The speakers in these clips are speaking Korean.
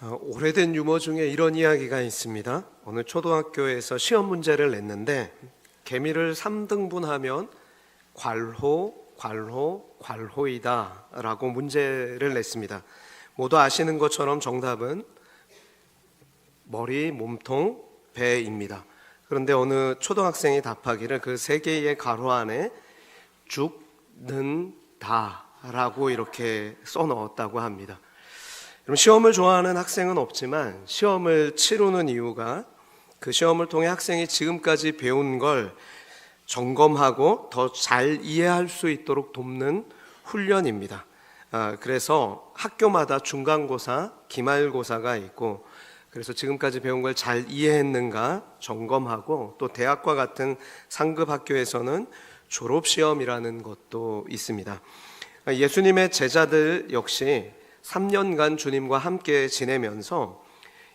오래된 유머 중에 이런 이야기가 있습니다. 어느 초등학교에서 시험 문제를 냈는데 개미를 3등분하면 괄호, 라고 문제를 냈습니다. 모두 아시는 것처럼 정답은 머리, 몸통, 배입니다. 그런데 어느 초등학생이 답하기를 그 세 개의 가로 안에 죽는 다라고 이렇게 써넣었다고 합니다. 그럼 시험을 좋아하는 학생은 없지만 시험을 치르는 이유가 그 시험을 통해 학생이 지금까지 배운 걸 점검하고 더 잘 이해할 수 있도록 돕는 훈련입니다. 그래서 학교마다 중간고사, 기말고사가 있고, 그래서 지금까지 배운 걸 잘 이해했는가 점검하고, 또 대학과 같은 상급 학교에서는 졸업시험이라는 것도 있습니다. 예수님의 제자들 역시 3년간 주님과 함께 지내면서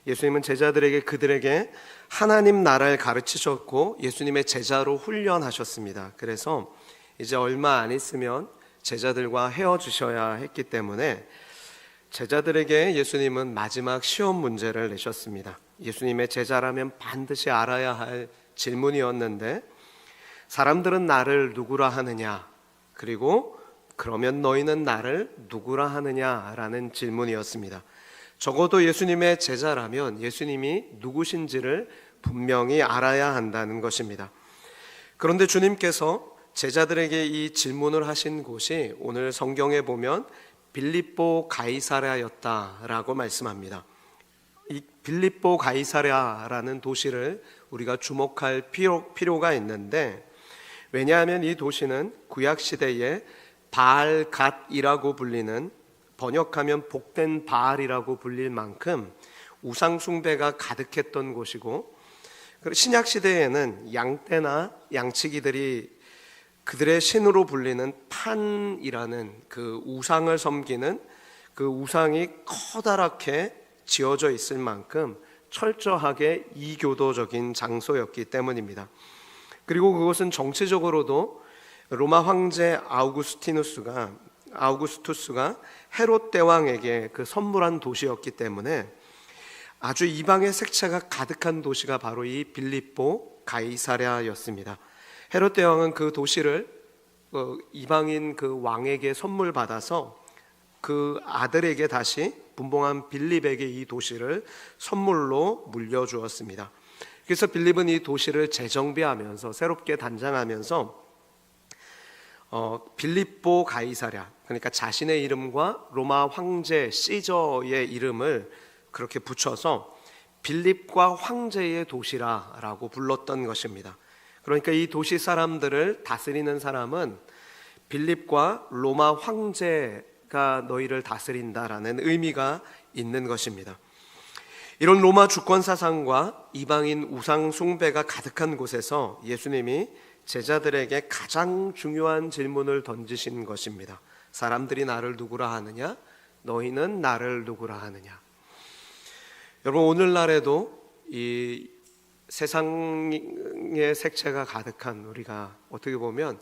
예수님은 제자들에게 그들에게 하나님 나라를 가르치셨고 예수님의 제자로 훈련하셨습니다. 그래서 이제 얼마 안 있으면 제자들과 헤어지셔야 했기 때문에 제자들에게 예수님은 마지막 시험 문제를 내셨습니다. 예수님의 제자라면 반드시 알아야 할 질문이었는데, 사람들은 나를 누구라 하느냐, 그리고 그러면 너희는 나를 누구라 하느냐라는 질문이었습니다. 적어도 예수님의 제자라면 예수님이 누구신지를 분명히 알아야 한다는 것입니다. 그런데 주님께서 제자들에게 이 질문을 하신 곳이 오늘 성경에 보면 빌립보 가이사랴였다라고 말씀합니다. 이 빌립보 가이사랴라는 도시를 우리가 주목할 필요가 있는데, 왜냐하면 이 도시는 구약시대에 바알갓이라고 불리는, 번역하면 복된 바알이라고 불릴 만큼 우상 숭배가 가득했던 곳이고, 신약 시대에는 양떼나 양치기들이 그들의 신으로 불리는 판이라는 그 우상을 섬기는 그 우상이 커다랗게 지어져 있을 만큼 철저하게 이교도적인 장소였기 때문입니다. 그리고 그것은 정치적으로도 로마 황제 아우구스투스가 헤롯 대왕에게 그 선물한 도시였기 때문에 아주 이방의 색채가 가득한 도시가 바로 이 빌립보 가이사랴였습니다. 헤롯 대왕은 그 도시를 이방인 그 왕에게 선물 받아서 그 아들에게 다시 분봉한 빌립에게 이 도시를 선물로 물려주었습니다. 그래서 빌립은 이 도시를 재정비하면서 새롭게 단장하면서 빌립보 가이사랴, 그러니까 자신의 이름과 로마 황제 시저의 이름을 그렇게 붙여서 빌립과 황제의 도시라고 불렀던 것입니다. 그러니까 이 도시 사람들을 다스리는 사람은 빌립과 로마 황제가 너희를 다스린다라는 의미가 있는 것입니다. 이런 로마 주권 사상과 이방인 우상 숭배가 가득한 곳에서 예수님이 제자들에게 가장 중요한 질문을 던지신 것입니다. 사람들이 나를 누구라 하느냐? 너희는 나를 누구라 하느냐? 여러분, 오늘날에도 이 세상의 색채가 가득한 우리가 어떻게 보면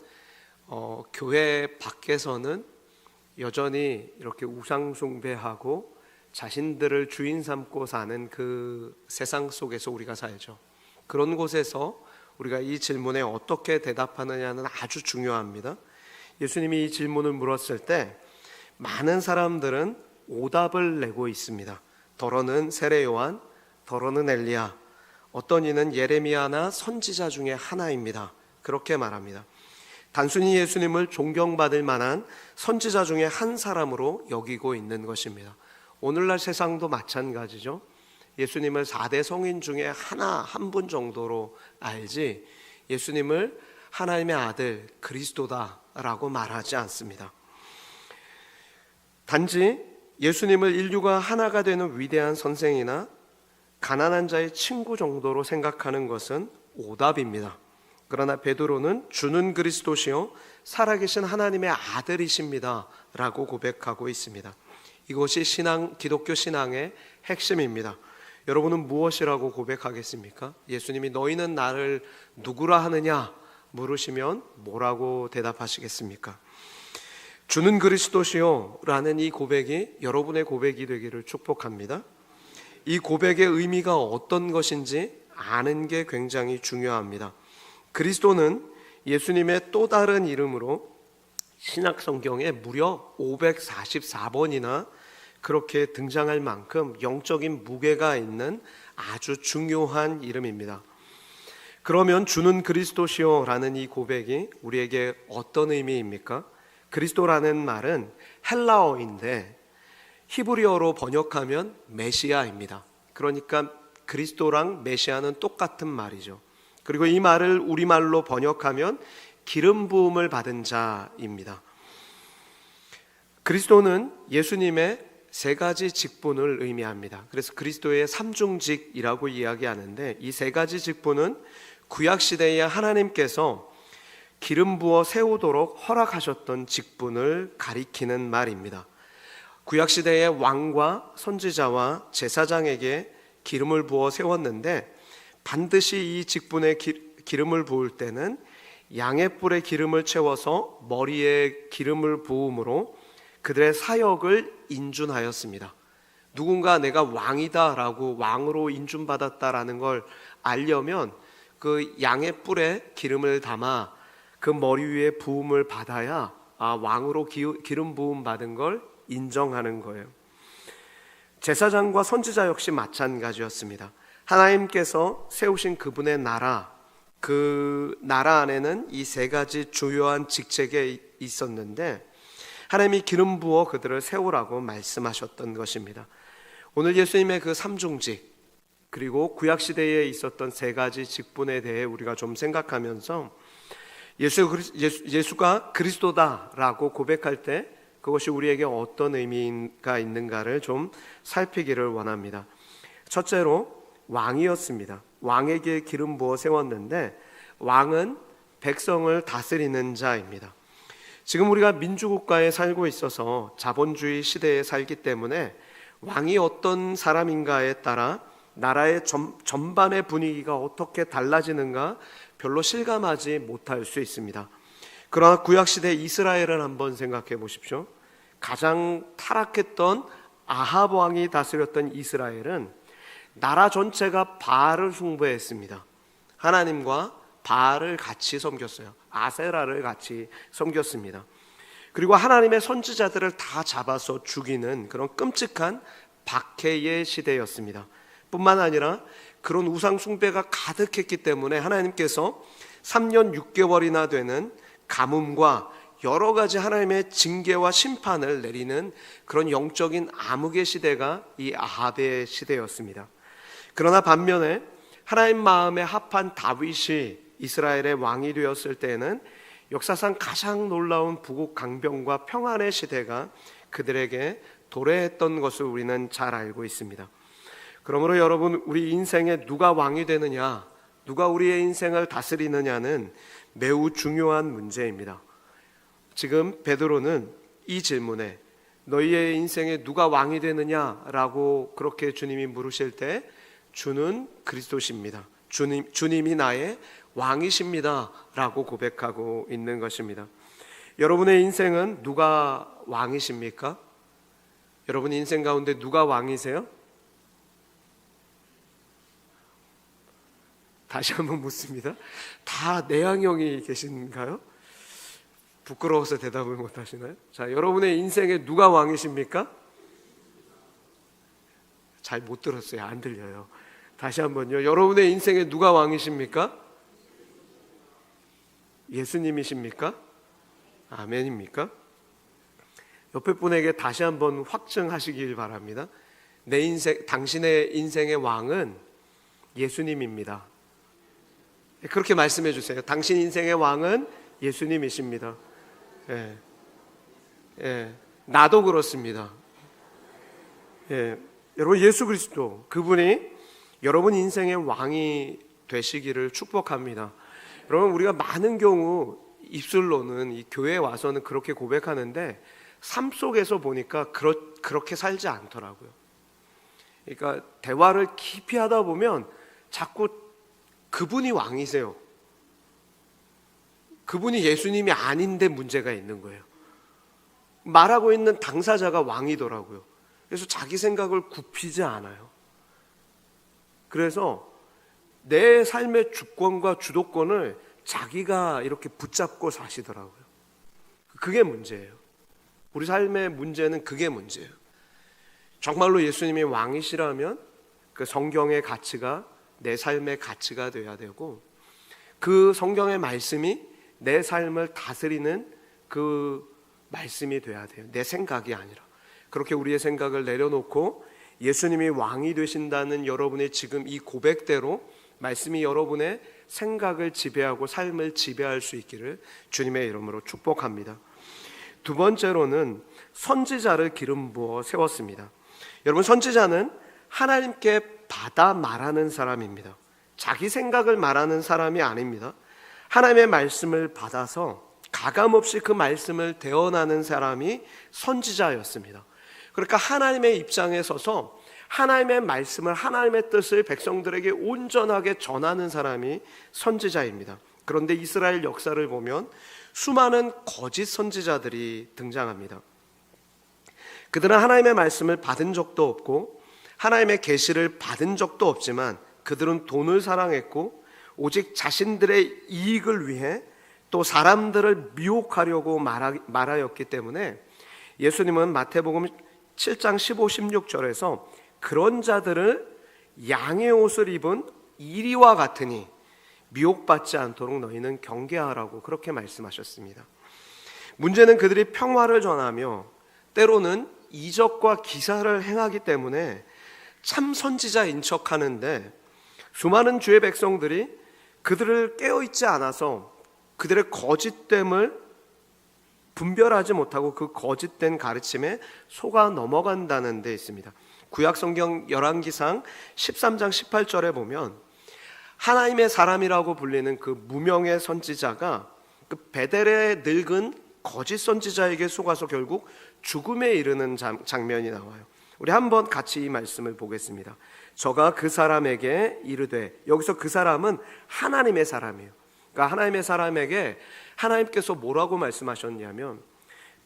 교회 밖에서는 여전히 이렇게 우상 숭배하고 자신들을 주인 삼고 사는 그 세상 속에서 우리가 살죠. 그런 곳에서 우리가 이 질문에 어떻게 대답하느냐는 아주 중요합니다. 예수님이 이 질문을 물었을 때 많은 사람들은 오답을 내고 있습니다. 더러는 세례 요한, 더러는 엘리야, 어떤 이는 예레미야나 선지자 중에 하나입니다. 그렇게 말합니다. 단순히 예수님을 존경받을 만한 선지자 중에 한 사람으로 여기고 있는 것입니다. 오늘날 세상도 마찬가지죠. 예수님을 4대 성인 중에 한 분 정도로 알지 예수님을 하나님의 아들 그리스도다라고 말하지 않습니다. 단지 예수님을 인류가 하나가 되는 위대한 선생이나 가난한 자의 친구 정도로 생각하는 것은 오답입니다. 그러나 베드로는 주는 그리스도시요 살아계신 하나님의 아들이십니다 라고 고백하고 있습니다. 이것이 기독교 신앙의 핵심입니다. 여러분은 무엇이라고 고백하겠습니까? 예수님이 너희는 나를 누구라 하느냐 물으시면 뭐라고 대답하시겠습니까? 주는 그리스도시요 라는 이 고백이 여러분의 고백이 되기를 축복합니다. 이 고백의 의미가 어떤 것인지 아는 게 굉장히 중요합니다. 그리스도는 예수님의 또 다른 이름으로 신약 성경에 무려 544번이나 그렇게 등장할 만큼 영적인 무게가 있는 아주 중요한 이름입니다. 그러면 주는 그리스도시오라는 이 고백이 우리에게 어떤 의미입니까? 그리스도라는 말은 헬라어인데 히브리어로 번역하면 메시아입니다. 그러니까 그리스도랑 메시아는 똑같은 말이죠. 그리고 이 말을 우리말로 번역하면 기름 부음을 받은 자입니다. 그리스도는 예수님의 세 가지 직분을 의미합니다. 그래서 그리스도의 삼중직이라고 이야기하는데 이 세 가지 직분은 구약시대에 하나님께서 기름 부어 세우도록 허락하셨던 직분을 가리키는 말입니다. 구약시대의 왕과 선지자와 제사장에게 기름을 부어 세웠는데 반드시 이 직분에 기름을 부을 때는 양의 뿔에 기름을 채워서 머리에 기름을 부음으로 그들의 사역을 인준하였습니다. 누군가 내가 왕이다라고 왕으로 인준받았다라는 걸 알려면 그 양의 뿔에 기름을 담아 그 머리 위에 부음을 받아야 왕으로 기름 부음 받은 걸 인정하는 거예요. 제사장과 선지자 역시 마찬가지였습니다. 하나님께서 세우신 그분의 나라, 그 나라 안에는 이 세 가지 주요한 직책이 있었는데 하나님이 기름 부어 그들을 세우라고 말씀하셨던 것입니다. 오늘 예수님의 그 삼중직 그리고 구약시대에 있었던 세 가지 직분에 대해 우리가 좀 생각하면서 예수가 그리스도다라고 고백할 때 그것이 우리에게 어떤 의미가 있는가를 좀 살피기를 원합니다. 첫째로 왕이었습니다. 왕에게 기름 부어 세웠는데 왕은 백성을 다스리는 자입니다. 지금 우리가 민주국가에 살고 있어서 자본주의 시대에 살기 때문에 왕이 어떤 사람인가에 따라 나라의 전반의 분위기가 어떻게 달라지는가 별로 실감하지 못할 수 있습니다. 그러나 구약시대 이스라엘을 한번 생각해 보십시오. 가장 타락했던 아합 왕이 다스렸던 이스라엘은 나라 전체가 바알을 숭배했습니다. 하나님과 바알을 같이 섬겼어요. 아세라를 같이 섬겼습니다. 그리고 하나님의 선지자들을 다 잡아서 죽이는 그런 끔찍한 박해의 시대였습니다. 뿐만 아니라 그런 우상 숭배가 가득했기 때문에 하나님께서 3년 6개월이나 되는 가뭄과 여러 가지 하나님의 징계와 심판을 내리는 그런 영적인 암흑의 시대가 이 아합의 시대였습니다. 그러나 반면에 하나님 마음에 합한 다윗이 이스라엘의 왕이 되었을 때는 역사상 가장 놀라운 부국 강병과 평안의 시대가 그들에게 도래했던 것을 우리는 잘 알고 있습니다. 그러므로 여러분, 우리 인생에 누가 왕이 되느냐, 누가 우리의 인생을 다스리느냐는 매우 중요한 문제입니다. 지금 베드로는 이 질문에 너희의 인생에 누가 왕이 되느냐라고 그렇게 주님이 물으실 때 주는 그리스도십니다. 주님이 나의 왕이십니다 라고 고백하고 있는 것입니다. 여러분의 인생은 누가 왕이십니까? 여러분 인생 가운데 누가 왕이세요? 다시 한번 묻습니다. 다 내향형이 계신가요? 부끄러워서 대답을 못 하시나요? 자, 여러분의 인생에 누가 왕이십니까? 잘 못 들었어요. 안 들려요. 다시 한번요. 여러분의 인생에 누가 왕이십니까? 예수님이십니까? 아멘입니까? 옆에 분에게 다시 한번 확증하시길 바랍니다. 내 인생, 당신의 인생의 왕은 예수님입니다. 그렇게 말씀해 주세요. 당신 인생의 왕은 예수님이십니다. 예. 예. 나도 그렇습니다. 예. 여러분, 예수 그리스도 그분이 여러분 인생의 왕이 되시기를 축복합니다. 여러분, 우리가 많은 경우 입술로는 이 교회에 와서는 그렇게 고백하는데 삶 속에서 보니까 그렇게 살지 않더라고요. 그러니까 대화를 깊이 하다 보면 자꾸 그분이 왕이세요. 그분이 예수님이 아닌데 문제가 있는 거예요. 말하고 있는 당사자가 왕이더라고요. 그래서 자기 생각을 굽히지 않아요. 그래서 내 삶의 주권과 주도권을 자기가 이렇게 붙잡고 사시더라고요. 그게 문제예요. 우리 삶의 문제는 그게 문제예요. 정말로 예수님이 왕이시라면 그 성경의 가치가 내 삶의 가치가 되어야 되고, 그 성경의 말씀이 내 삶을 다스리는 그 말씀이 돼야 돼요. 내 생각이 아니라. 그렇게 우리의 생각을 내려놓고 예수님이 왕이 되신다는 여러분의 지금 이 고백대로 말씀이 여러분의 생각을 지배하고 삶을 지배할 수 있기를 주님의 이름으로 축복합니다. 두 번째로는 선지자를 기름 부어 세웠습니다. 여러분, 선지자는 하나님께 받아 말하는 사람입니다. 자기 생각을 말하는 사람이 아닙니다. 하나님의 말씀을 받아서 가감없이 그 말씀을 대언하는 사람이 선지자였습니다. 그러니까 하나님의 입장에 서서 하나님의 말씀을, 하나님의 뜻을 백성들에게 온전하게 전하는 사람이 선지자입니다. 그런데 이스라엘 역사를 보면 수많은 거짓 선지자들이 등장합니다. 그들은 하나님의 말씀을 받은 적도 없고 하나님의 계시를 받은 적도 없지만 그들은 돈을 사랑했고 오직 자신들의 이익을 위해 또 사람들을 미혹하려고 말하였기 때문에 예수님은 마태복음 7장 15, 16절에서 그런 자들을 양의 옷을 입은 이리와 같으니 미혹받지 않도록 너희는 경계하라고 그렇게 말씀하셨습니다. 문제는 그들이 평화를 전하며 때로는 이적과 기사를 행하기 때문에 참 선지자인 척하는데 수많은 주의 백성들이 그들을 깨어있지 않아서 그들의 거짓됨을 분별하지 못하고 그 거짓된 가르침에 속아 넘어간다는 데 있습니다. 구약성경 열왕기상 13장 18절에 보면 하나님의 사람이라고 불리는 그 무명의 선지자가 그 베델의 늙은 거짓 선지자에게 속아서 결국 죽음에 이르는 장면이 나와요. 우리 한번 같이 이 말씀을 보겠습니다. 저가 그 사람에게 이르되, 여기서 그 사람은 하나님의 사람이에요. 그러니까 하나님의 사람에게 하나님께서 뭐라고 말씀하셨냐면,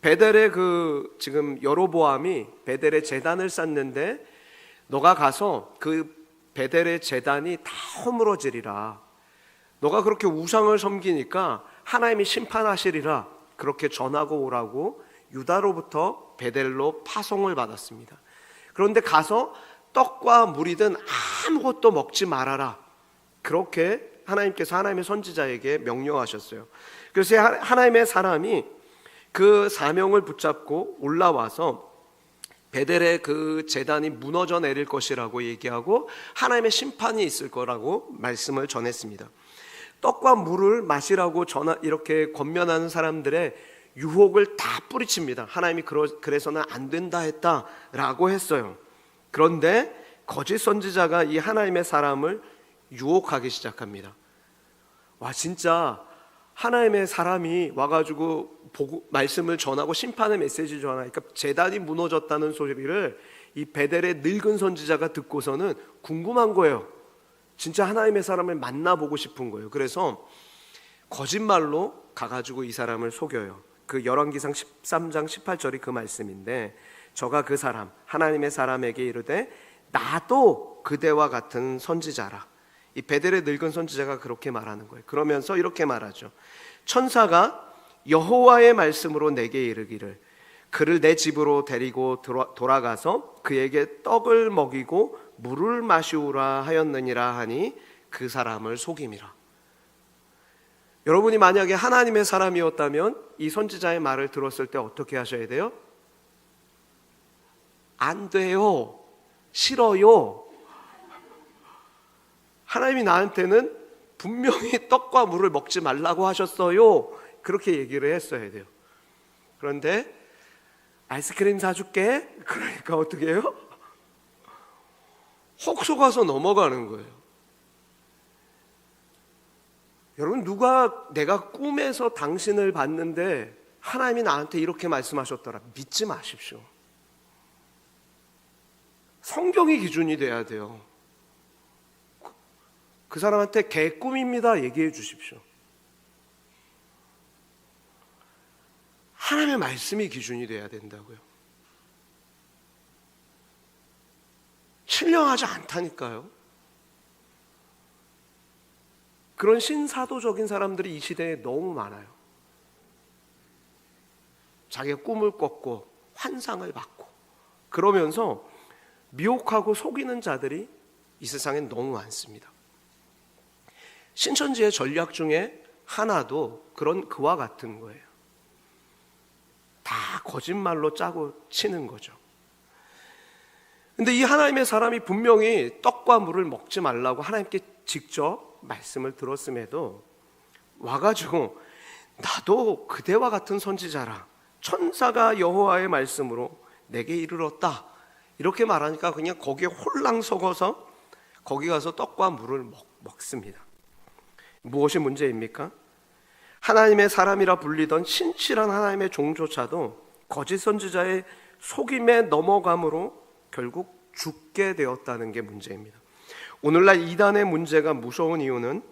베델의 그 지금 여로보암이 베델의 제단을 쌓는데 너가 가서 그 베델의 제단이 다 허물어지리라. 너가 그렇게 우상을 섬기니까 하나님이 심판하시리라. 그렇게 전하고 오라고 유다로부터 베델로 파송을 받았습니다. 그런데 가서 떡과 물이든 아무것도 먹지 말아라. 그렇게 하나님께서 하나님의 선지자에게 명령하셨어요. 그래서 하나님의 사람이 그 사명을 붙잡고 올라와서 베델의 그 제단이 무너져 내릴 것이라고 얘기하고 하나님의 심판이 있을 거라고 말씀을 전했습니다. 떡과 물을 마시라고 이렇게 권면하는 사람들의 유혹을 다 뿌리칩니다. 하나님이 그래서는 안 된다 했다라고 했어요. 그런데 거짓 선지자가 이 하나님의 사람을 유혹하기 시작합니다. 와, 진짜 하나님의 사람이 와가지고 말씀을 전하고 심판의 메시지를 전하니까 제단이 무너졌다는 소리를 이 베델의 늙은 선지자가 듣고서는 궁금한 거예요. 진짜 하나님의 사람을 만나보고 싶은 거예요. 그래서 거짓말로 가가지고 이 사람을 속여요. 그 열왕기상 13장 18절이 그 말씀인데, 저가 그 사람 하나님의 사람에게 이르되 나도 그대와 같은 선지자라. 이 베델의 늙은 선지자가 그렇게 말하는 거예요. 그러면서 이렇게 말하죠. 천사가 여호와의 말씀으로 내게 이르기를 그를 내 집으로 데리고 돌아가서 그에게 떡을 먹이고 물을 마시우라 하였느니라 하니 그 사람을 속임이라. 여러분이 만약에 하나님의 사람이었다면 이 선지자의 말을 들었을 때 어떻게 하셔야 돼요? 안 돼요. 싫어요. 하나님이 나한테는 분명히 떡과 물을 먹지 말라고 하셨어요. 그렇게 얘기를 했어야 돼요. 그런데 아이스크림 사줄게. 그러니까 어떻게 해요? 혹 속아서 넘어가는 거예요. 여러분, 내가 꿈에서 당신을 봤는데 하나님이 나한테 이렇게 말씀하셨더라. 믿지 마십시오. 성경이 기준이 돼야 돼요. 그 사람한테 개꿈입니다 얘기해 주십시오. 하나님의 말씀이 기준이 돼야 된다고요. 신령하지 않다니까요. 그런 신사도적인 사람들이 이 시대에 너무 많아요. 자기가 꿈을 꿨고 환상을 받고 그러면서 미혹하고 속이는 자들이 이 세상엔 너무 많습니다. 신천지의 전략 중에 하나도 그와 같은 거예요. 다 거짓말로 짜고 치는 거죠. 근데 이 하나님의 사람이 분명히 떡과 물을 먹지 말라고 하나님께 직접 말씀을 들었음에도 와가지고 나도 그대와 같은 선지자라, 천사가 여호와의 말씀으로 내게 이르렀다, 이렇게 말하니까 그냥 거기에 홀랑 속아서 거기 가서 떡과 물을 먹습니다. 무엇이 문제입니까? 하나님의 사람이라 불리던 신실한 하나님의 종조차도 거짓 선지자의 속임에 넘어감으로 결국 죽게 되었다는 게 문제입니다. 오늘날 이단의 문제가 무서운 이유는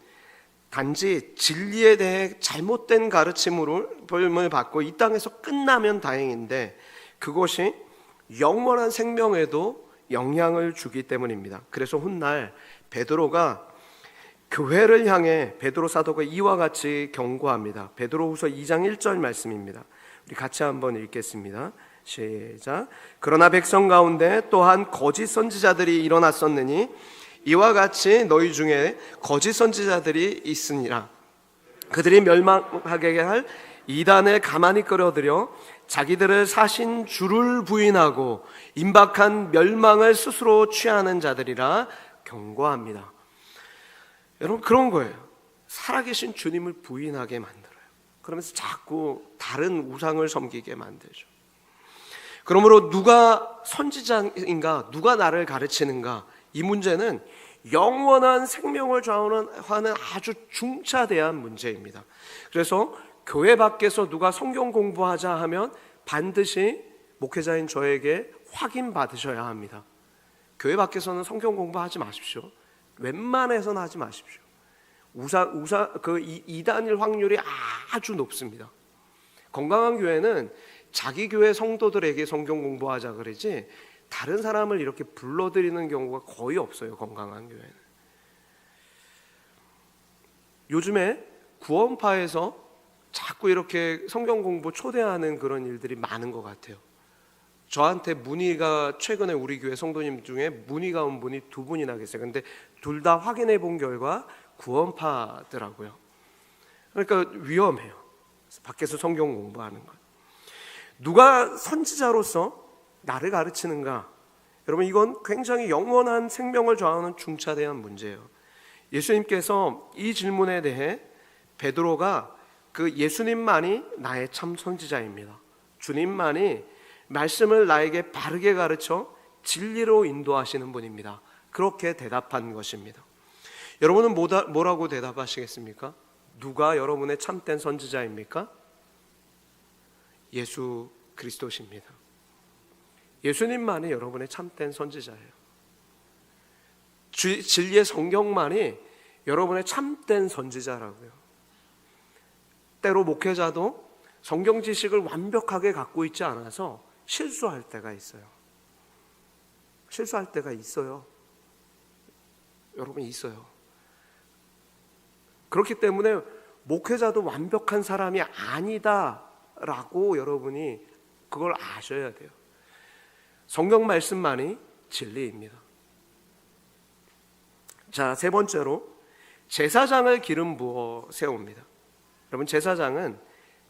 단지 진리에 대해 잘못된 가르침을 받고 이 땅에서 끝나면 다행인데 그것이 영원한 생명에도 영향을 주기 때문입니다. 그래서 훗날 베드로가 교회를 향해 베드로 사도가 이와 같이 경고합니다. 베드로후서 2장 1절 말씀입니다. 우리 같이 한번 읽겠습니다. 시작. 그러나 백성 가운데 또한 거짓 선지자들이 일어났었느니 이와 같이 너희 중에 거짓 선지자들이 있으니라. 그들이 멸망하게 할 이단을 가만히 끌어들여 자기들을 사신 주를 부인하고 임박한 멸망을 스스로 취하는 자들이라 경고합니다. 여러분, 그런 거예요. 살아계신 주님을 부인하게 만들어요. 그러면서 자꾸 다른 우상을 섬기게 만들죠. 그러므로 누가 선지자인가, 누가 나를 가르치는가, 이 문제는 영원한 생명을 좌우하는 아주 중차대한 문제입니다. 그래서 교회 밖에서 누가 성경 공부하자 하면 반드시 목회자인 저에게 확인받으셔야 합니다. 교회 밖에서는 성경 공부하지 마십시오. 웬만해서는 하지 마십시오. 이단일 확률이 아주 높습니다. 건강한 교회는 자기 교회 성도들에게 성경 공부하자 그러지 다른 사람을 이렇게 불러들이는 경우가 거의 없어요. 건강한 교회는. 요즘에 구원파에서 자꾸 이렇게 성경 공부 초대하는 그런 일들이 많은 것 같아요. 저한테 문의가 최근에 우리 교회 성도님 중에 문의가 온 분이 2분이나 계세요. 근데 둘 다 확인해 본 결과 구원파더라고요. 그러니까 위험해요. 밖에서 성경 공부하는 것. 누가 선지자로서 나를 가르치는가? 여러분, 이건 굉장히 영원한 생명을 좌우하는 중차대한 문제예요. 예수님께서 이 질문에 대해 베드로가 그 예수님만이 나의 참 선지자입니다. 주님만이 말씀을 나에게 바르게 가르쳐 진리로 인도하시는 분입니다. 그렇게 대답한 것입니다. 여러분은 뭐라고 대답하시겠습니까? 누가 여러분의 참된 선지자입니까? 예수 그리스도십니다. 예수님만이 여러분의 참된 선지자예요. 진리의 성경만이 여러분의 참된 선지자라고요. 때로 목회자도 성경 지식을 완벽하게 갖고 있지 않아서 실수할 때가 있어요. 실수할 때가 있어요. 여러분, 있어요. 그렇기 때문에 목회자도 완벽한 사람이 아니다라고 여러분이 그걸 아셔야 돼요. 성경 말씀만이 진리입니다. 자, 세 번째로 제사장을 기름 부어 세웁니다. 여러분, 제사장은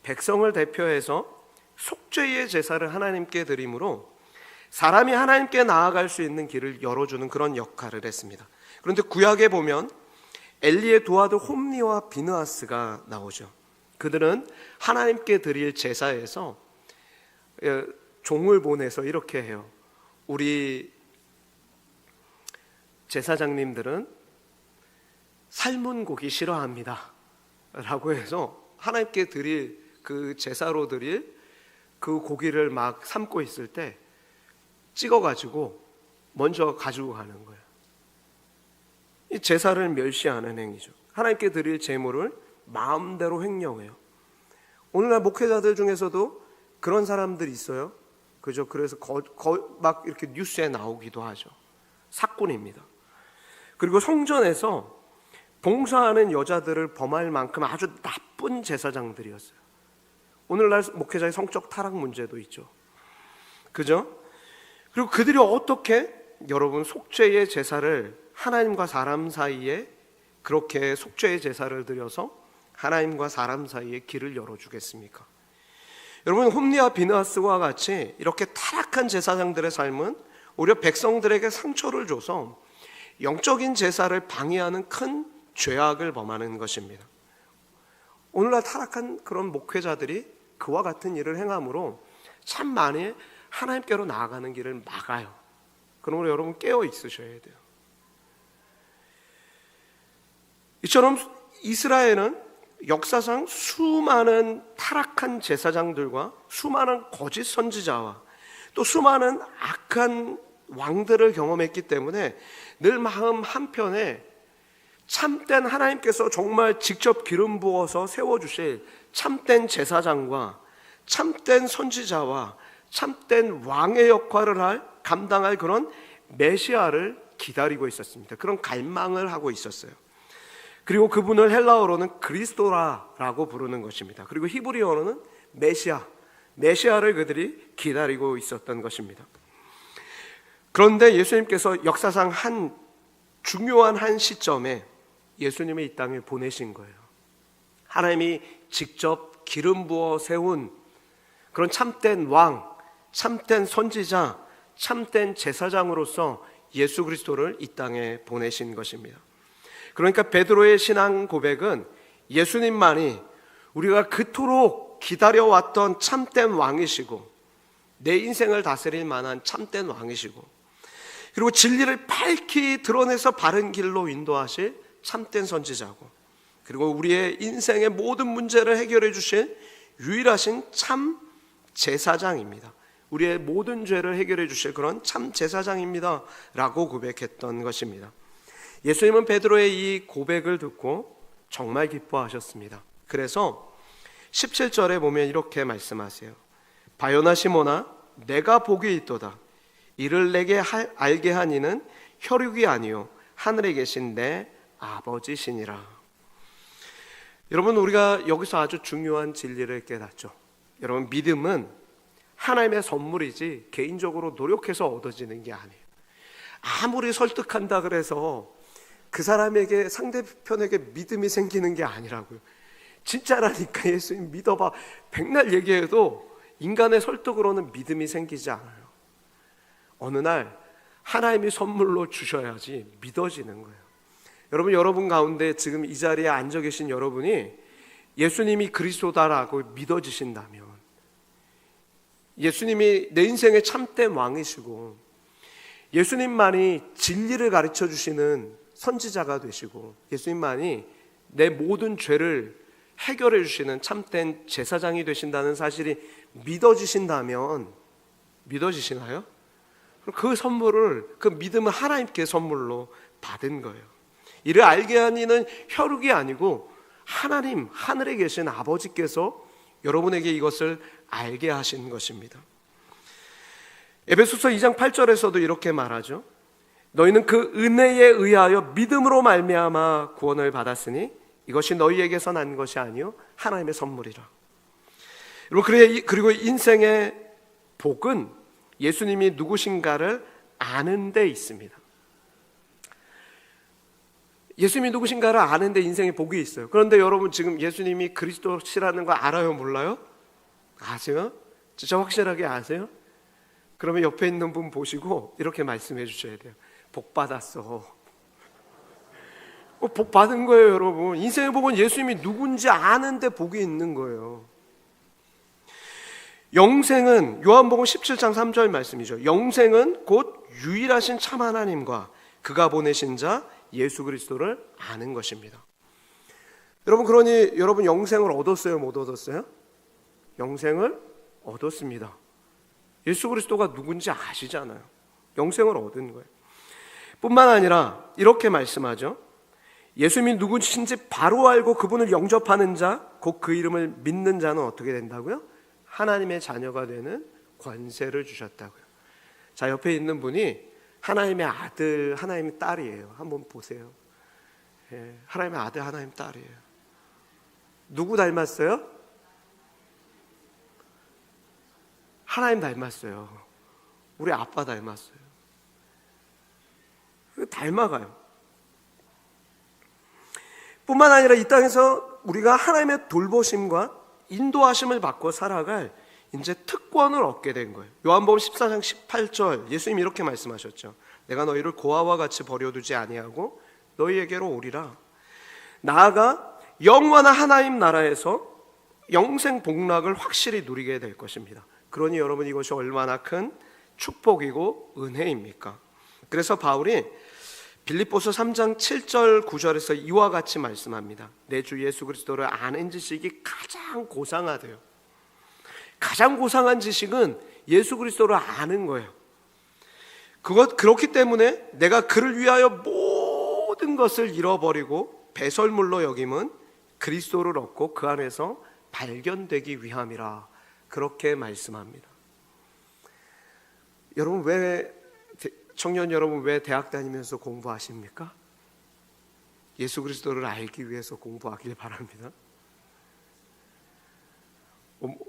백성을 대표해서 속죄의 제사를 하나님께 드림으로 사람이 하나님께 나아갈 수 있는 길을 열어주는 그런 역할을 했습니다. 그런데 구약에 보면 엘리의 두 아들 홈니와 비느하스가 나오죠. 그들은 하나님께 드릴 제사에서 종을 보내서 이렇게 해요. 우리 제사장님들은 삶은 고기 싫어합니다 라고 해서 하나님께 드릴 그 제사로 드릴 그 고기를 막 삶고 있을 때 찍어가지고 먼저 가지고 가는 거예요. 이 제사를 멸시하는 행위죠. 하나님께 드릴 제물을 마음대로 횡령해요. 오늘날 목회자들 중에서도 그런 사람들이 있어요. 그죠? 그래서 막 이렇게 뉴스에 나오기도 하죠. 사건입니다. 그리고 성전에서 봉사하는 여자들을 범할 만큼 아주 나쁜 제사장들이었어요. 오늘날 목회자의 성적 타락 문제도 있죠. 그죠? 그리고 그들이 어떻게 여러분 속죄의 제사를 하나님과 사람 사이에 그렇게 속죄의 제사를 드려서 하나님과 사람 사이에 길을 열어주겠습니까? 여러분, 홈리와 비느하스와 같이 이렇게 타락한 제사장들의 삶은 오히려 백성들에게 상처를 줘서 영적인 제사를 방해하는 큰 죄악을 범하는 것입니다. 오늘날 타락한 그런 목회자들이 그와 같은 일을 행함으로 참 많이 하나님께로 나아가는 길을 막아요. 그러므로 여러분 깨어 있으셔야 돼요. 이처럼 이스라엘은 역사상 수많은 타락한 제사장들과 수많은 거짓 선지자와 또 수많은 악한 왕들을 경험했기 때문에 늘 마음 한편에 참된 하나님께서 정말 직접 기름 부어서 세워주실 참된 제사장과 참된 선지자와 참된 왕의 역할을 감당할 그런 메시아를 기다리고 있었습니다. 그런 갈망을 하고 있었어요. 그리고 그분을 헬라어로는 그리스도라라고 부르는 것입니다. 그리고 히브리어로는 메시아를 그들이 기다리고 있었던 것입니다. 그런데 예수님께서 역사상 중요한 한 시점에 예수님을 이 땅에 보내신 거예요. 하나님이 직접 기름 부어 세운 그런 참된 왕, 참된 선지자, 참된 제사장으로서 예수 그리스도를 이 땅에 보내신 것입니다. 그러니까 베드로의 신앙 고백은 예수님만이 우리가 그토록 기다려왔던 참된 왕이시고 내 인생을 다스릴 만한 참된 왕이시고 그리고 진리를 밝히 드러내서 바른 길로 인도하실 참된 선지자고 그리고 우리의 인생의 모든 문제를 해결해 주실 유일하신 참 제사장입니다. 우리의 모든 죄를 해결해 주실 그런 참 제사장입니다 라고 고백했던 것입니다. 예수님은 베드로의 이 고백을 듣고 정말 기뻐하셨습니다. 그래서 17절에 보면 이렇게 말씀하세요. 바요나 시몬아 내가 복이 있도다. 이를 내게 알게 한 이는 혈육이 아니요 하늘에 계신 내 아버지시니라. 여러분, 우리가 여기서 아주 중요한 진리를 깨닫죠. 여러분, 믿음은 하나님의 선물이지 개인적으로 노력해서 얻어지는 게 아니에요. 아무리 설득한다 그래서 그 사람에게, 상대편에게 믿음이 생기는 게 아니라고요. 진짜라니까. 예수님 믿어봐 백날 얘기해도 인간의 설득으로는 믿음이 생기지 않아요. 어느 날 하나님이 선물로 주셔야지 믿어지는 거예요. 여러분 가운데 지금 이 자리에 앉아 계신 여러분이 예수님이 그리스도다라고 믿어지신다면, 예수님이 내 인생의 참된 왕이시고 예수님만이 진리를 가르쳐 주시는 선지자가 되시고 예수님만이 내 모든 죄를 해결해 주시는 참된 제사장이 되신다는 사실이 믿어지신다면, 믿어지시나요? 그 선물을, 그 믿음을 하나님께 선물로 받은 거예요. 이를 알게 한 이는 혈육이 아니고 하나님, 하늘에 계신 아버지께서 여러분에게 이것을 알게 하신 것입니다. 에베소서 2장 8절에서도 이렇게 말하죠. 너희는 그 은혜에 의하여 믿음으로 말미암아 구원을 받았으니 이것이 너희에게서 난 것이 아니요 하나님의 선물이라. 그리고 인생의 복은 예수님이 누구신가를 아는 데 있습니다. 예수님이 누구신가를 아는 데 인생의 복이 있어요. 그런데 여러분 지금 예수님이 그리스도시라는 거 알아요? 몰라요? 아세요? 진짜 확실하게 아세요? 그러면 옆에 있는 분 보시고 이렇게 말씀해 주셔야 돼요. 복 받았어. 복 받은 거예요, 여러분. 인생의 복은 예수님이 누군지 아는데 복이 있는 거예요. 영생은 요한복음 17장 3절 말씀이죠. 영생은 곧 유일하신 참 하나님과 그가 보내신 자 예수 그리스도를 아는 것입니다. 여러분, 그러니 여러분 영생을 얻었어요, 못 얻었어요? 영생을 얻었습니다. 예수 그리스도가 누군지 아시잖아요. 영생을 얻은 거예요. 뿐만 아니라 이렇게 말씀하죠. 예수님이 누구신지 바로 알고 그분을 영접하는 자, 곧 그 이름을 믿는 자는 어떻게 된다고요? 하나님의 자녀가 되는 권세를 주셨다고요. 자, 옆에 있는 분이 하나님의 아들, 하나님의 딸이에요. 한번 보세요. 하나님의 아들, 하나님 딸이에요. 누구 닮았어요? 하나님 닮았어요. 우리 아빠 닮았어요. 닮아가요. 뿐만 아니라 이 땅에서 우리가 하나님의 돌보심과 인도하심을 받고 살아갈 이제 특권을 얻게 된 거예요. 요한복음 14장 18절 예수님이 이렇게 말씀하셨죠. 내가 너희를 고아와 같이 버려두지 아니하고 너희에게로 오리라. 나아가 영원한 하나님 나라에서 영생 복락을 확실히 누리게 될 것입니다. 그러니 여러분, 이것이 얼마나 큰 축복이고 은혜입니까? 그래서 바울이 빌립보서 3장 7절 9절에서 이와 같이 말씀합니다. 내 주 예수 그리스도를 아는 지식이 가장 고상하대요. 가장 고상한 지식은 예수 그리스도를 아는 거예요. 그렇기 때문에 내가 그를 위하여 모든 것을 잃어버리고 배설물로 여김은 그리스도를 얻고 그 안에서 발견되기 위함이라, 그렇게 말씀합니다. 여러분, 청년 여러분, 왜 대학 다니면서 공부하십니까? 예수 그리스도를 알기 위해서 공부하길 바랍니다.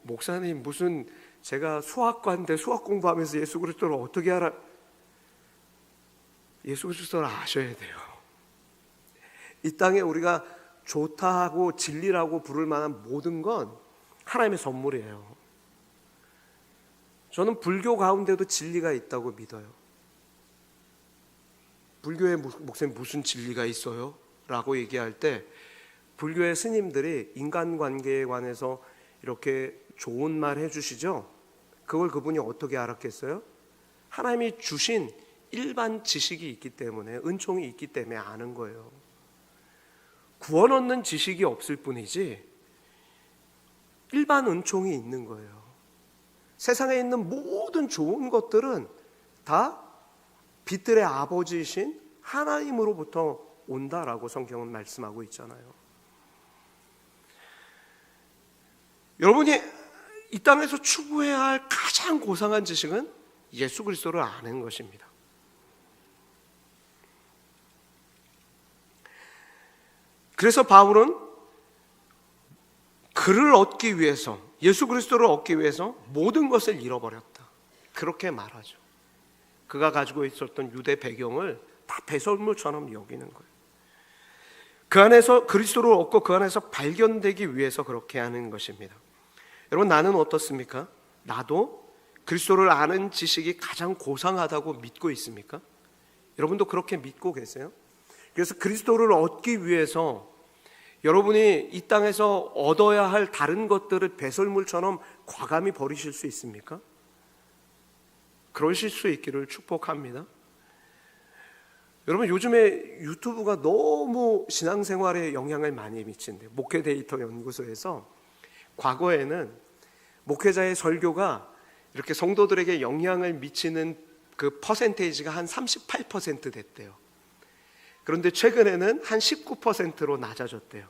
목사님, 무슨 제가 수학과인데 수학 공부하면서 예수 그리스도를 어떻게 알아? 예수 그리스도를 아셔야 돼요. 이 땅에 우리가 좋다 하고 진리라고 부를 만한 모든 건 하나님의 선물이에요. 저는 불교 가운데도 진리가 있다고 믿어요. 불교의 목사님 무슨 진리가 있어요? 라고 얘기할 때 불교의 스님들이 인간관계에 관해서 이렇게 좋은 말 해주시죠. 그걸 그분이 어떻게 알았겠어요? 하나님이 주신 일반 지식이 있기 때문에, 은총이 있기 때문에 아는 거예요. 구원 얻는 지식이 없을 뿐이지 일반 은총이 있는 거예요. 세상에 있는 모든 좋은 것들은 다 빛들의 아버지이신 하나님으로부터 온다라고 성경은 말씀하고 있잖아요. 여러분이 이 땅에서 추구해야 할 가장 고상한 지식은 예수 그리스도를 아는 것입니다. 그래서 바울은 그를 얻기 위해서, 예수 그리스도를 얻기 위해서 모든 것을 잃어버렸다, 그렇게 말하죠. 그가 가지고 있었던 유대 배경을 다 배설물처럼 여기는 거예요. 그 안에서 그리스도를 얻고 그 안에서 발견되기 위해서 그렇게 하는 것입니다. 여러분, 나는 어떻습니까? 나도 그리스도를 아는 지식이 가장 고상하다고 믿고 있습니까? 여러분도 그렇게 믿고 계세요? 그래서 그리스도를 얻기 위해서 여러분이 이 땅에서 얻어야 할 다른 것들을 배설물처럼 과감히 버리실 수 있습니까? 그러실 수 있기를 축복합니다. 여러분, 요즘에 유튜브가 너무 신앙생활에 영향을 많이 미친대요. 목회 데이터 연구소에서 과거에는 목회자의 설교가 이렇게 성도들에게 영향을 미치는 그 퍼센테이지가 한 38% 됐대요. 그런데 최근에는 한 19%로 낮아졌대요.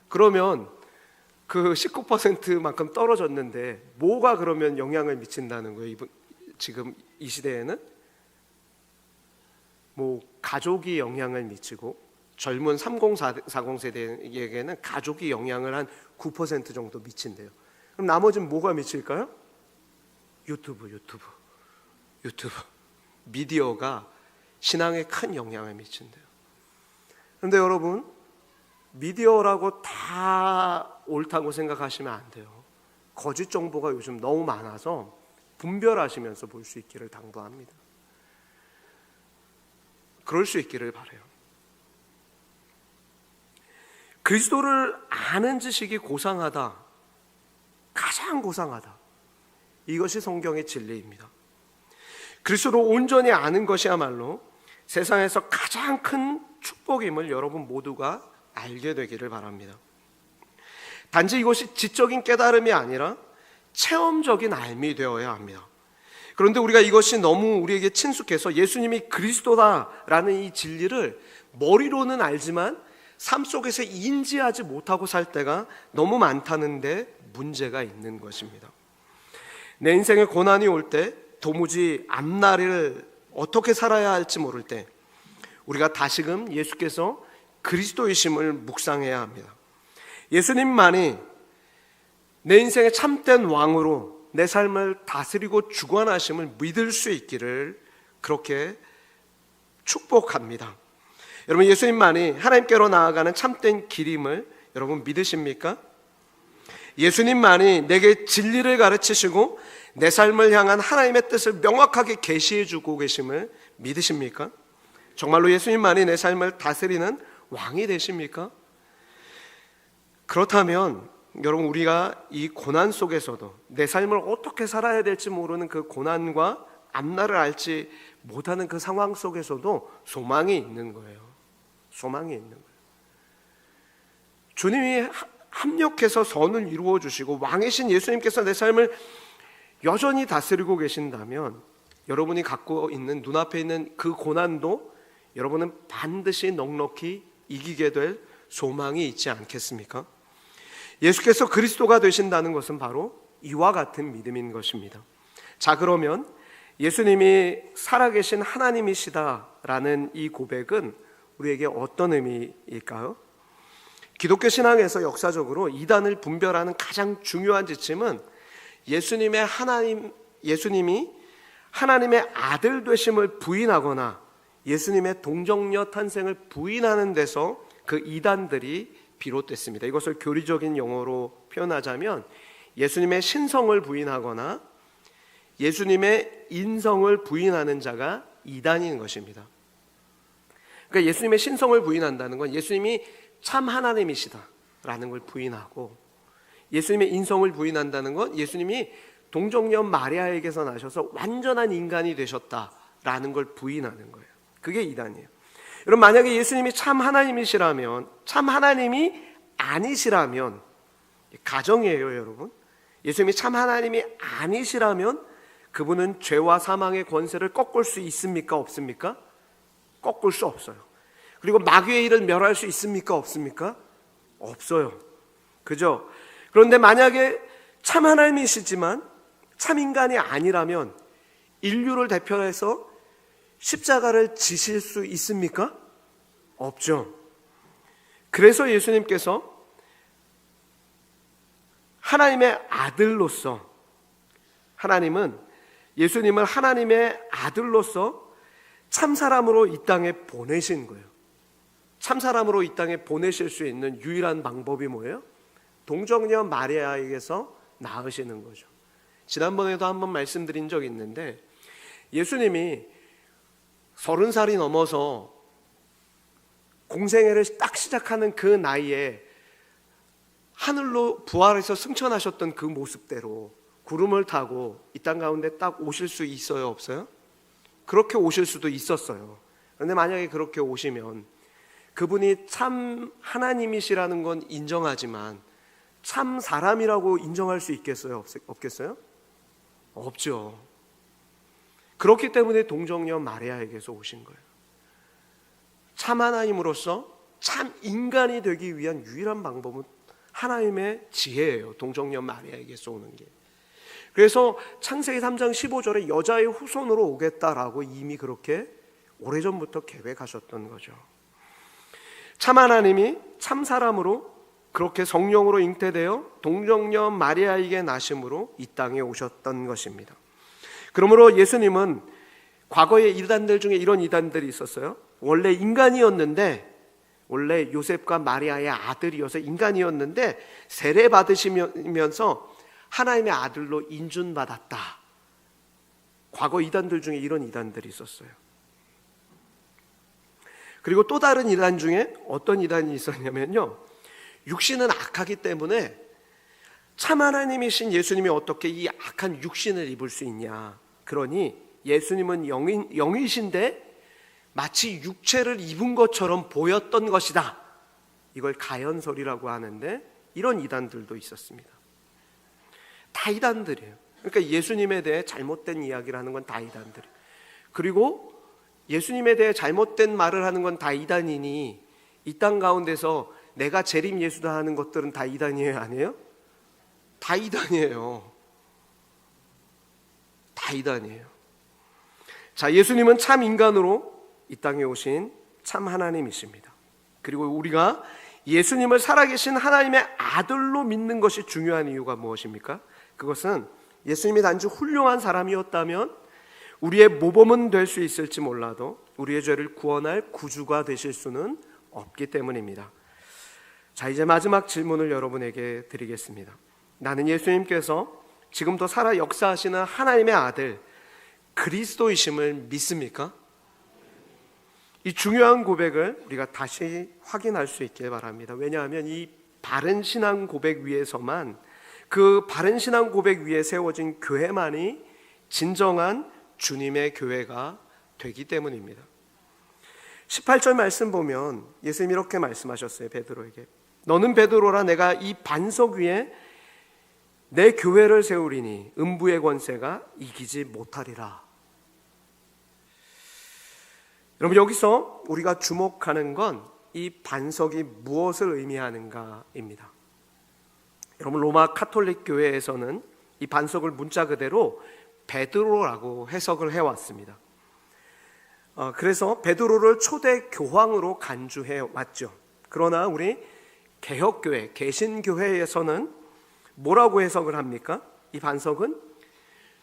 그러면 그 19%만큼 떨어졌는데 뭐가 그러면 영향을 미친다는 거예요? 지금 이 시대에는 뭐 가족이 영향을 미치고, 젊은 3040 세대에게는 가족이 영향을 한 9% 정도 미친대요. 그럼 나머지는 뭐가 미칠까요? 유튜브. 미디어가 신앙에 큰 영향을 미친대요. 그런데 여러분, 미디어라고 다 옳다고 생각하시면 안 돼요. 거짓 정보가 요즘 너무 많아서 분별하시면서 볼 수 있기를 당부합니다. 그럴 수 있기를 바라요. 그리스도를 아는 지식이 고상하다, 가장 고상하다, 이것이 성경의 진리입니다. 그리스도를 온전히 아는 것이야말로 세상에서 가장 큰 축복임을 여러분 모두가 알게 되기를 바랍니다. 단지 이것이 지적인 깨달음이 아니라 체험적인 알미 되어야 합니다. 그런데 우리가 이것이 너무 우리에게 친숙해서 예수님이 그리스도다라는 이 진리를 머리로는 알지만 삶 속에서 인지하지 못하고 살 때가 너무 많다는 데 문제가 있는 것입니다. 내 인생에 고난이 올 때, 도무지 앞날을 어떻게 살아야 할지 모를 때, 우리가 다시금 예수께서 그리스도이심을 묵상해야 합니다. 예수님만이 내 인생의 참된 왕으로 내 삶을 다스리고 주관하심을 믿을 수 있기를 그렇게 축복합니다. 여러분, 예수님만이 하나님께로 나아가는 참된 길임을 여러분 믿으십니까? 예수님만이 내게 진리를 가르치시고 내 삶을 향한 하나님의 뜻을 명확하게 계시해 주고 계심을 믿으십니까? 정말로 예수님만이 내 삶을 다스리는 왕이 되십니까? 그렇다면 여러분, 우리가 이 고난 속에서도 내 삶을 어떻게 살아야 될지 모르는 그 고난과 앞날을 알지 못하는 그 상황 속에서도 소망이 있는 거예요. 소망이 있는 거예요. 주님이 합력해서 선을 이루어 주시고 왕이신 예수님께서 내 삶을 여전히 다스리고 계신다면 여러분이 갖고 있는 눈앞에 있는 그 고난도 여러분은 반드시 넉넉히 이기게 될 소망이 있지 않겠습니까? 예수께서 그리스도가 되신다는 것은 바로 이와 같은 믿음인 것입니다. 자, 그러면 예수님이 살아계신 하나님이시다라는 이 고백은 우리에게 어떤 의미일까요? 기독교 신앙에서 역사적으로 이단을 분별하는 가장 중요한 지침은 예수님이 하나님의 아들 되심을 부인하거나 예수님의 동정녀 탄생을 부인하는 데서 그 이단들이 비롯됐습니다. 이것을 교리적인 용어로 표현하자면 예수님의 신성을 부인하거나 예수님의 인성을 부인하는 자가 이단인 것입니다. 그러니까 예수님의 신성을 부인한다는 건 예수님이 참 하나님이시다라는 걸 부인하고, 예수님의 인성을 부인한다는 건 예수님이 동정녀 마리아에게서 나셔서 완전한 인간이 되셨다라는 걸 부인하는 거예요. 그게 이단이에요. 여러분, 만약에 예수님이 참 하나님이시라면, 참 하나님이 아니시라면, 가정이에요 여러분. 예수님이 참 하나님이 아니시라면 그분은 죄와 사망의 권세를 꺾을 수 있습니까? 없습니까? 꺾을 수 없어요. 그리고 마귀의 일을 멸할 수 있습니까? 없습니까? 없어요. 그죠? 그런데 만약에 참 하나님이시지만 참 인간이 아니라면 인류를 대표해서 십자가를 지실 수 있습니까? 없죠. 그래서 예수님께서 하나님의 아들로서, 하나님은 예수님을 하나님의 아들로서 참사람으로 이 땅에 보내신 거예요. 참사람으로 이 땅에 보내실 수 있는 유일한 방법이 뭐예요? 동정녀 마리아에게서 낳으시는 거죠. 지난번에도 한번 말씀드린 적이 있는데, 예수님이 30살이 넘어서 공생애를 딱 시작하는 그 나이에 하늘로 부활해서 승천하셨던 그 모습대로 구름을 타고 이 땅 가운데 딱 오실 수 있어요, 없어요? 그렇게 오실 수도 있었어요. 그런데 만약에 그렇게 오시면 그분이 참 하나님이시라는 건 인정하지만 참 사람이라고 인정할 수 있겠어요, 없겠어요? 없죠. 그렇기 때문에 동정녀 마리아에게서 오신 거예요. 참 하나님으로서 참 인간이 되기 위한 유일한 방법은 하나님의 지혜예요. 동정녀 마리아에게서 오는 게. 그래서 창세기 3장 15절에 여자의 후손으로 오겠다라고 이미 그렇게 오래전부터 계획하셨던 거죠. 참 하나님이 참 사람으로 그렇게 성령으로 잉태되어 동정녀 마리아에게 나심으로 이 땅에 오셨던 것입니다. 그러므로 예수님은 과거의 이단들 중에 이런 이단들이 있었어요. 원래 인간이었는데, 원래 요셉과 마리아의 아들이어서 인간이었는데 세례 받으시면서 하나님의 아들로 인준받았다. 과거 이단들 중에 이런 이단들이 있었어요. 그리고 또 다른 이단 중에 어떤 이단이 있었냐면요, 육신은 악하기 때문에 참 하나님이신 예수님이 어떻게 이 악한 육신을 입을 수 있냐, 그러니 예수님은 영이신데 마치 육체를 입은 것처럼 보였던 것이다, 이걸 가연설이라고 하는데 이런 이단들도 있었습니다. 다 이단들이에요. 그러니까 예수님에 대해 잘못된 이야기를 하는 건 다 이단들이에요. 그리고 예수님에 대해 잘못된 말을 하는 건 다 이단이니 이 땅 가운데서 내가 재림 예수다 하는 것들은 다 이단이에요, 아니에요? 다 이단이에요. 다 이단이에요. 자, 예수님은 참 인간으로 이 땅에 오신 참 하나님이십니다. 그리고 우리가 예수님을 살아계신 하나님의 아들로 믿는 것이 중요한 이유가 무엇입니까? 그것은 예수님이 단지 훌륭한 사람이었다면 우리의 모범은 될 수 있을지 몰라도 우리의 죄를 구원할 구주가 되실 수는 없기 때문입니다. 자, 이제 마지막 질문을 여러분에게 드리겠습니다. 나는 예수님께서 지금도 살아 역사하시는 하나님의 아들 그리스도이심을 믿습니까? 이 중요한 고백을 우리가 다시 확인할 수 있길 바랍니다. 왜냐하면 이 바른 신앙 고백 위에서만, 그 바른 신앙 고백 위에 세워진 교회만이 진정한 주님의 교회가 되기 때문입니다. 18절 말씀 보면 예수님이 이렇게 말씀하셨어요. 베드로에게, 너는 베드로라, 내가 이 반석 위에 내 교회를 세우리니 음부의 권세가 이기지 못하리라. 여러분, 여기서 우리가 주목하는 건 이 반석이 무엇을 의미하는가입니다. 여러분, 로마 카톨릭 교회에서는 이 반석을 문자 그대로 베드로라고 해석을 해왔습니다. 그래서 베드로를 초대 교황으로 간주해 왔죠. 그러나 우리 개혁교회, 개신교회에서는 뭐라고 해석을 합니까? 이 반석은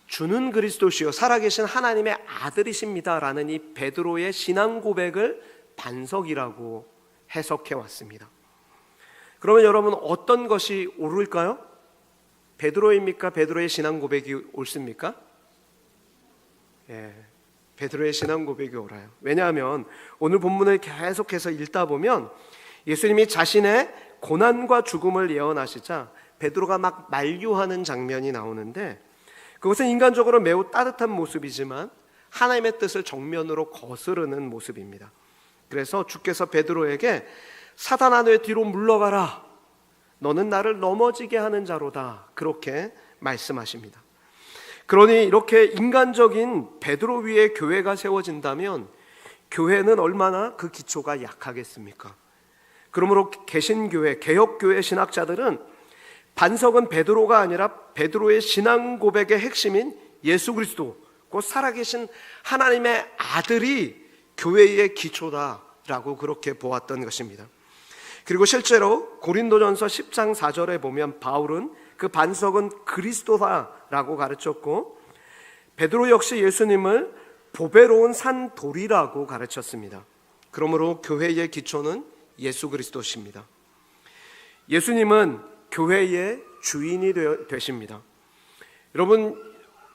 주는 그리스도시요 살아계신 하나님의 아들이십니다 라는 이 베드로의 신앙 고백을 반석이라고 해석해 왔습니다. 그러면 여러분, 어떤 것이 옳을까요? 베드로입니까? 베드로의 신앙 고백이 옳습니까? 예, 베드로의 신앙 고백이 옳아요. 왜냐하면 오늘 본문을 계속해서 읽다 보면 예수님이 자신의 고난과 죽음을 예언하시자 베드로가 막 만류하는 장면이 나오는데, 그것은 인간적으로 매우 따뜻한 모습이지만 하나님의 뜻을 정면으로 거스르는 모습입니다. 그래서 주께서 베드로에게 사단아, 내 뒤로 물러가라, 너는 나를 넘어지게 하는 자로다, 그렇게 말씀하십니다. 그러니 이렇게 인간적인 베드로 위에 교회가 세워진다면 교회는 얼마나 그 기초가 약하겠습니까? 그러므로 개신교회, 개혁교회 신학자들은 반석은 베드로가 아니라 베드로의 신앙 고백의 핵심인 예수 그리스도, 곧 살아계신 하나님의 아들이 교회의 기초다라고 그렇게 보았던 것입니다. 그리고 실제로 고린도전서 10장 4절에 보면 바울은 그 반석은 그리스도다라고 가르쳤고, 베드로 역시 예수님을 보배로운 산돌이라고 가르쳤습니다. 그러므로 교회의 기초는 예수 그리스도십니다. 예수님은 교회의 주인이 되십니다. 여러분,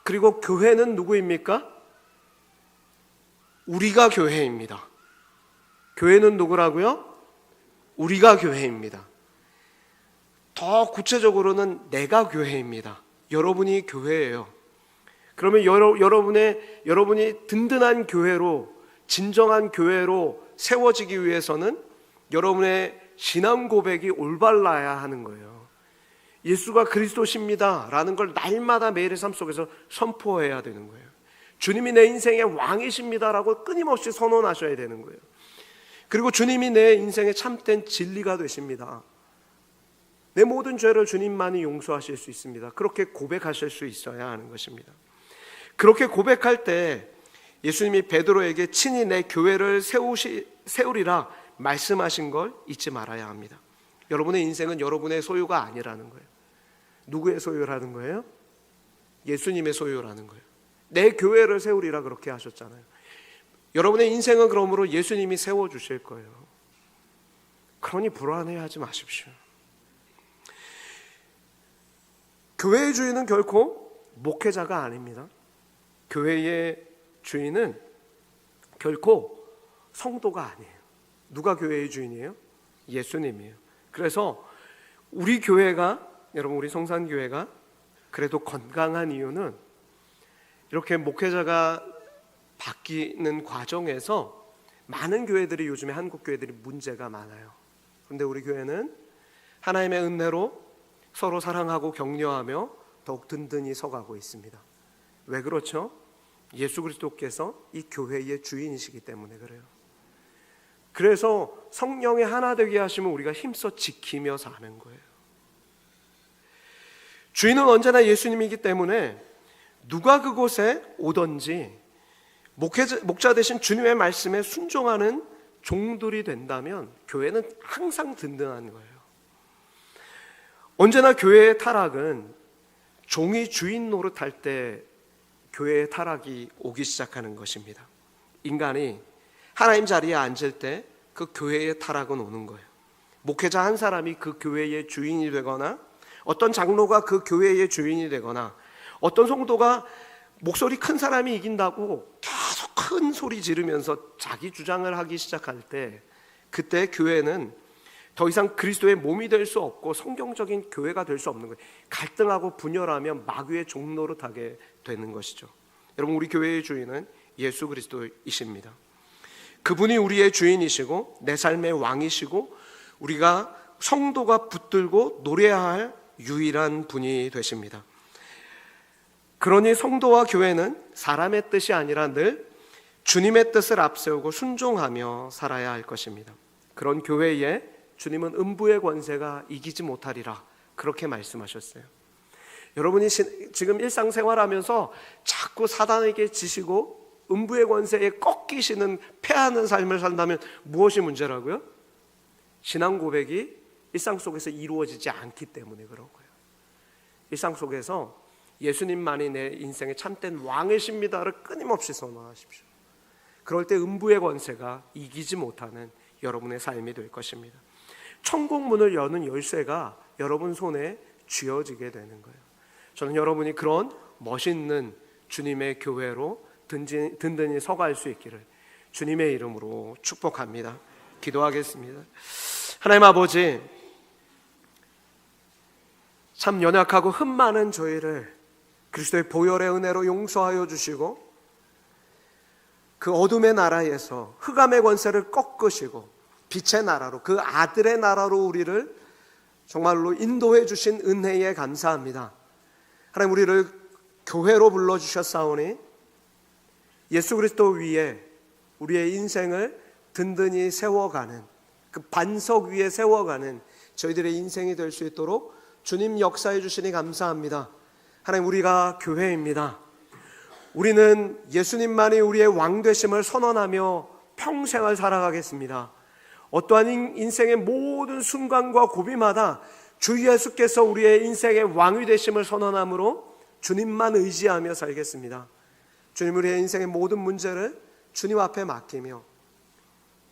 그리고 교회는 누구입니까? 우리가 교회입니다. 교회는 누구라고요? 우리가 교회입니다. 더 구체적으로는 내가 교회입니다. 여러분이 교회예요. 그러면 여러분이 든든한 교회로, 진정한 교회로 세워지기 위해서는 여러분의 신앙 고백이 올바라야 하는 거예요. 예수가 그리스도십니다 라는 걸 날마다 매일의 삶 속에서 선포해야 되는 거예요. 주님이 내 인생의 왕이십니다 라고 끊임없이 선언하셔야 되는 거예요. 그리고 주님이 내 인생의 참된 진리가 되십니다. 내 모든 죄를 주님만이 용서하실 수 있습니다. 그렇게 고백하실 수 있어야 하는 것입니다. 그렇게 고백할 때 예수님이 베드로에게 친히 내 교회를 세우리라 말씀하신 걸 잊지 말아야 합니다. 여러분의 인생은 여러분의 소유가 아니라는 거예요. 누구의 소유라는 거예요? 예수님의 소유라는 거예요. 내 교회를 세우리라 그렇게 하셨잖아요. 여러분의 인생은 그러므로 예수님이 세워주실 거예요. 그러니 불안해하지 마십시오. 교회의 주인은 결코 목회자가 아닙니다. 교회의 주인은 결코 성도가 아니에요. 누가 교회의 주인이에요? 예수님이에요. 그래서 우리 교회가, 여러분 우리 성산교회가 그래도 건강한 이유는 이렇게 목회자가 바뀌는 과정에서 많은 교회들이, 요즘에 한국 교회들이 문제가 많아요. 그런데 우리 교회는 하나님의 은혜로 서로 사랑하고 격려하며 더욱 든든히 서가고 있습니다. 왜 그렇죠? 예수 그리스도께서 이 교회의 주인이시기 때문에 그래요. 그래서 성령의 하나 되게 하시면 우리가 힘써 지키며 사는 거예요. 주인은 언제나 예수님이기 때문에 누가 그곳에 오든지 목자 되신 주님의 말씀에 순종하는 종들이 된다면 교회는 항상 든든한 거예요. 언제나 교회의 타락은 종이 주인 노릇할 때 교회의 타락이 오기 시작하는 것입니다. 인간이 하나님 자리에 앉을 때 그 교회의 타락은 오는 거예요. 목회자 한 사람이 그 교회의 주인이 되거나, 어떤 장로가 그 교회의 주인이 되거나, 어떤 성도가 목소리 큰 사람이 이긴다고 계속 큰 소리 지르면서 자기 주장을 하기 시작할 때, 그때 교회는 더 이상 그리스도의 몸이 될 수 없고 성경적인 교회가 될 수 없는 거예요. 갈등하고 분열하면 마귀의 종노릇하게 되는 것이죠. 여러분, 우리 교회의 주인은 예수 그리스도이십니다. 그분이 우리의 주인이시고 내 삶의 왕이시고 우리가 성도가 붙들고 노래해야 할 유일한 분이 되십니다. 그러니 성도와 교회는 사람의 뜻이 아니라 늘 주님의 뜻을 앞세우고 순종하며 살아야 할 것입니다. 그런 교회에 주님은 음부의 권세가 이기지 못하리라, 그렇게 말씀하셨어요. 여러분이 지금 일상생활하면서 자꾸 사단에게 지시고 음부의 권세에 꺾이시는, 패하는 삶을 산다면 무엇이 문제라고요? 신앙 고백이 일상 속에서 이루어지지 않기 때문에 그런 거예요. 일상 속에서 예수님만이 내 인생의 참된 왕이십니다를 끊임없이 선언하십시오. 그럴 때 음부의 권세가 이기지 못하는 여러분의 삶이 될 것입니다. 천국 문을 여는 열쇠가 여러분 손에 쥐어지게 되는 거예요. 저는 여러분이 그런 멋있는 주님의 교회로 든든히 서갈 수 있기를 주님의 이름으로 축복합니다. 기도하겠습니다. 하나님 아버지, 참 연약하고 흠 많은 저희를 그리스도의 보혈의 은혜로 용서하여 주시고, 그 어둠의 나라에서 흑암의 권세를 꺾으시고 빛의 나라로, 그 아들의 나라로 우리를 정말로 인도해 주신 은혜에 감사합니다. 하나님, 우리를 교회로 불러주셨사오니 예수 그리스도 위에 우리의 인생을 든든히 세워가는, 그 반석 위에 세워가는 저희들의 인생이 될 수 있도록 주님 역사해 주시니 감사합니다. 하나님, 우리가 교회입니다. 우리는 예수님만이 우리의 왕 되심을 선언하며 평생을 살아가겠습니다. 어떠한 인생의 모든 순간과 고비마다 주 예수께서 우리의 인생의 왕이 되심을 선언함으로 주님만 의지하며 살겠습니다. 주님, 우리의 인생의 모든 문제를 주님 앞에 맡기며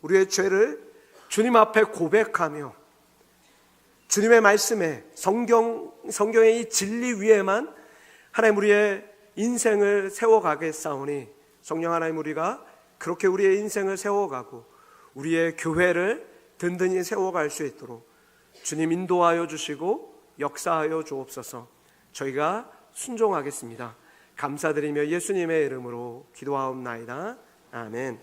우리의 죄를 주님 앞에 고백하며 주님의 말씀에, 성경의 이 진리 위에만 하나님 우리의 인생을 세워가겠사오니, 성령 하나님, 우리가 그렇게 우리의 인생을 세워가고 우리의 교회를 든든히 세워갈 수 있도록 주님 인도하여 주시고 역사하여 주옵소서. 저희가 순종하겠습니다. 감사드리며 예수님의 이름으로 기도하옵나이다. 아멘.